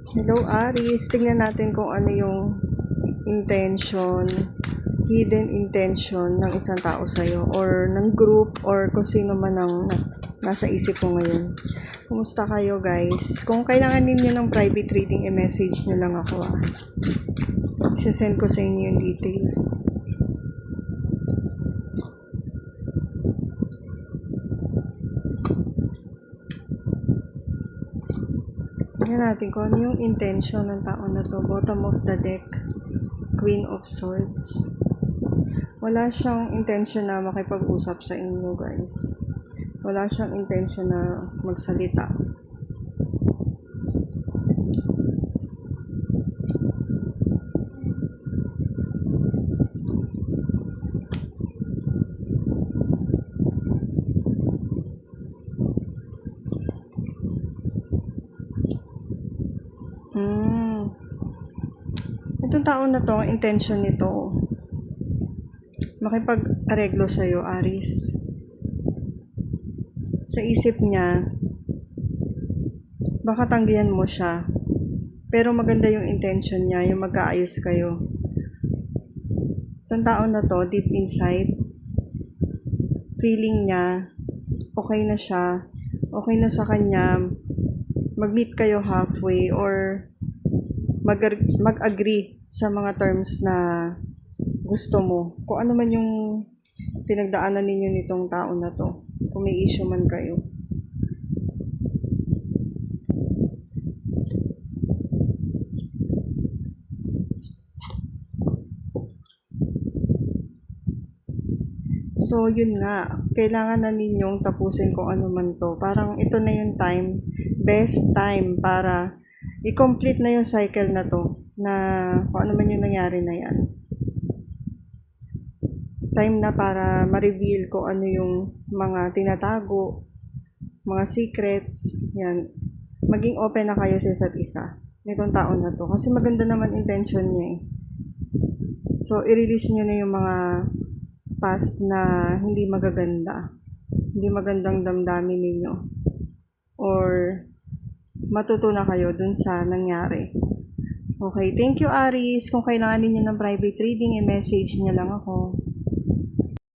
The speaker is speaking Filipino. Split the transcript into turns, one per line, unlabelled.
Hello Aries, tingnan natin kung ano yung intention, hidden intention ng isang tao sa'yo or ng group or kung sino man ang nasa isip mo ngayon. Kumusta kayo guys? Kung kailangan ninyo ng private reading, i-message nyo lang ako Isasend ko sa inyo yung details. Tingnan natin kung ano yung intention ng tao na to. Bottom of the deck, Queen of Swords. Wala siyang intention na makipag-usap sa inyo guys. Wala siyang intention na magsalita. Itong tao na to, ang intention nito, makipag-areglo sa'yo, Aries. Sa isip niya, baka tanggihan mo siya. Pero maganda yung intention niya, yung magkaayos kayo. Itong tao na to, deep inside, feeling niya, okay na siya, okay na sa kanya, mag-meet kayo halfway or mag-agree sa mga terms na gusto mo. Kung ano man yung pinagdaanan ninyo nitong tao na to, kung may issue man kayo. So, yun nga. Kailangan na ninyong tapusin kung ano man to. Parang ito na yung time, best time para i-complete na yung cycle na to, na kung ano man yung nangyari na yan. Time na para ma-reveal kung ano yung mga tinatago, mga secrets, yan. Maging open na kayo sa isa't isa, nitong tao na to. Kasi maganda naman intention niya So, i-release nyo na yung mga past na hindi magaganda, hindi magandang damdamin ninyo, or matuto na kayo dun sa nangyari. Okay, thank you Aries. Kung kailangan ninyo ng private reading, i-message nyo lang ako.